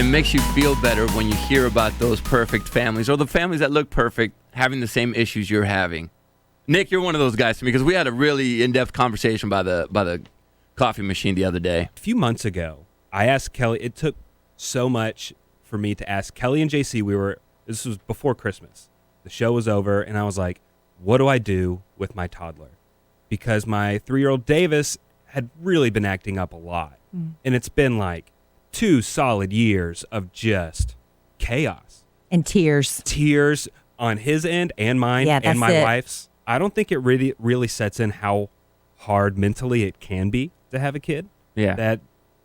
makes you feel better when you hear about those perfect families or the families that look perfect having the same issues you're having. Nick, you're one of those guys to me because we had a really in-depth conversation by the coffee machine the other day. A few months ago, I asked Kelly, it took so much for me to ask Kelly and JC. This was before Christmas. The show was over, and I was like, what do I do with my toddler? Because my 3-year-old Davis had really been acting up a lot. And it's been like 2 solid years of just chaos. And tears. Tears on his end and mine and my wife's. I don't think it really sets in how hard mentally it can be to have a kid. Yeah. That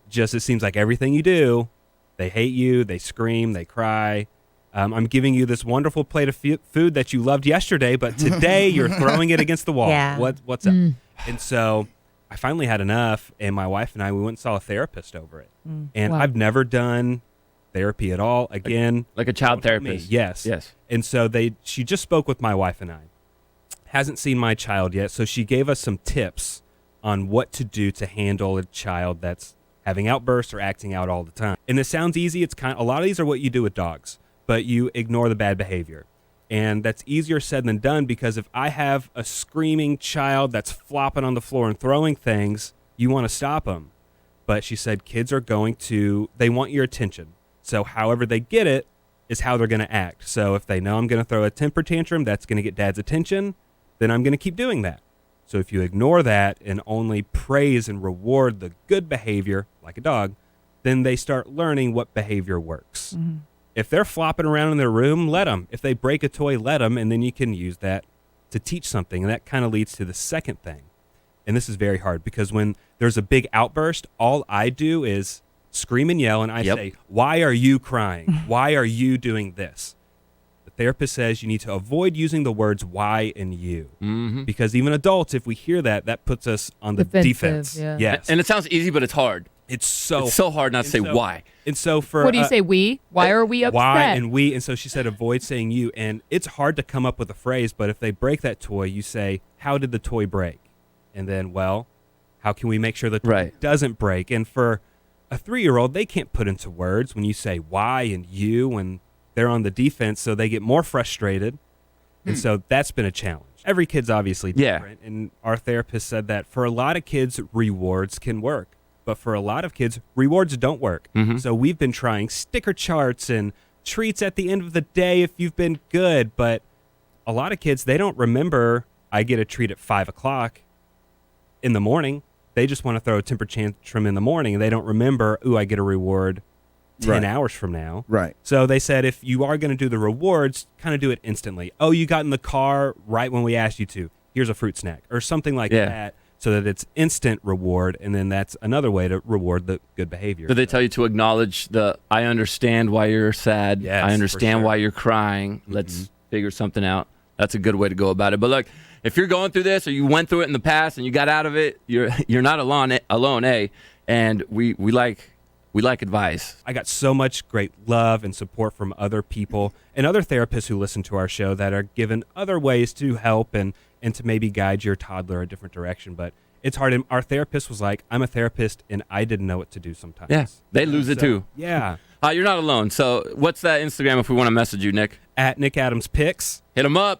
just, it seems like everything you do, they hate you, they scream, they cry. I'm giving you this wonderful plate of food that you loved yesterday, but today you're throwing it against the wall. Yeah. What's up? And so I finally had enough, and my wife and I, we went and saw a therapist over it. And I've never done therapy at all. Again, like a child therapist. Yes. And so she just spoke with my wife and I. Hasn't seen my child yet, so she gave us some tips on what to do to handle a child that's having outbursts or acting out all the time. And it sounds easy. It's a lot of these are what you do with dogs, but you ignore the bad behavior. And that's easier said than done, because if I have a screaming child that's flopping on the floor and throwing things, you want to stop them. But she said kids are they want your attention. So however they get it is how they're going to act. So if they know I'm going to throw a temper tantrum, that's going to get dad's attention, then I'm going to keep doing that. So if you ignore that and only praise and reward the good behavior, like a dog, then they start learning what behavior works. If they're flopping around in their room, let them. If they break a toy, let them, and then you can use that to teach something. And that kind of leads to the second thing. And this is very hard, because when there's a big outburst, all I do is scream and yell, and I say, why are you crying? Why are you doing this? The therapist says you need to avoid using the words why and you, because even adults, if we hear that, that puts us on the defense. Yeah. Yes. And it sounds easy, but it's hard. It's so hard not to say why. And so what do you say, we? Why are we upset? Why and we. And so she said avoid saying you. And it's hard to come up with a phrase, but if they break that toy, you say, how did the toy break? And then, well, how can we make sure the toy doesn't break? And for a 3-year-old, they can't put into words when you say why and you, when they're on the defense, so they get more frustrated. And so that's been a challenge. Every kid's obviously different. And our therapist said that for a lot of kids, rewards can work. But for a lot of kids, rewards don't work. So we've been trying sticker charts and treats at the end of the day if you've been good. But a lot of kids, they don't remember I get a treat at 5 o'clock in the morning. They just want to throw a temper tantrum in the morning, and they don't remember, I get a reward 10 hours from now. Right. So they said if you are going to do the rewards, kind of do it instantly. Oh, you got in the car right when we asked you to. Here's a fruit snack or something like that, so that it's instant reward, and then that's another way to reward the good behavior. So they tell you to acknowledge I understand why you're sad. Yes, I understand why you're crying. Let's figure something out. That's a good way to go about it. But look, if you're going through this or you went through it in the past and you got out of it, you're not alone, and we like advice. I got so much great love and support from other people and other therapists who listen to our show that are given other ways to help and to maybe guide your toddler a different direction. But it's hard. And our therapist was like, I'm a therapist, and I didn't know what to do sometimes. Yeah, they lose it too. Yeah. You're not alone. So what's that Instagram if we want to message you, Nick? At Nick Adams Picks. Hit him up.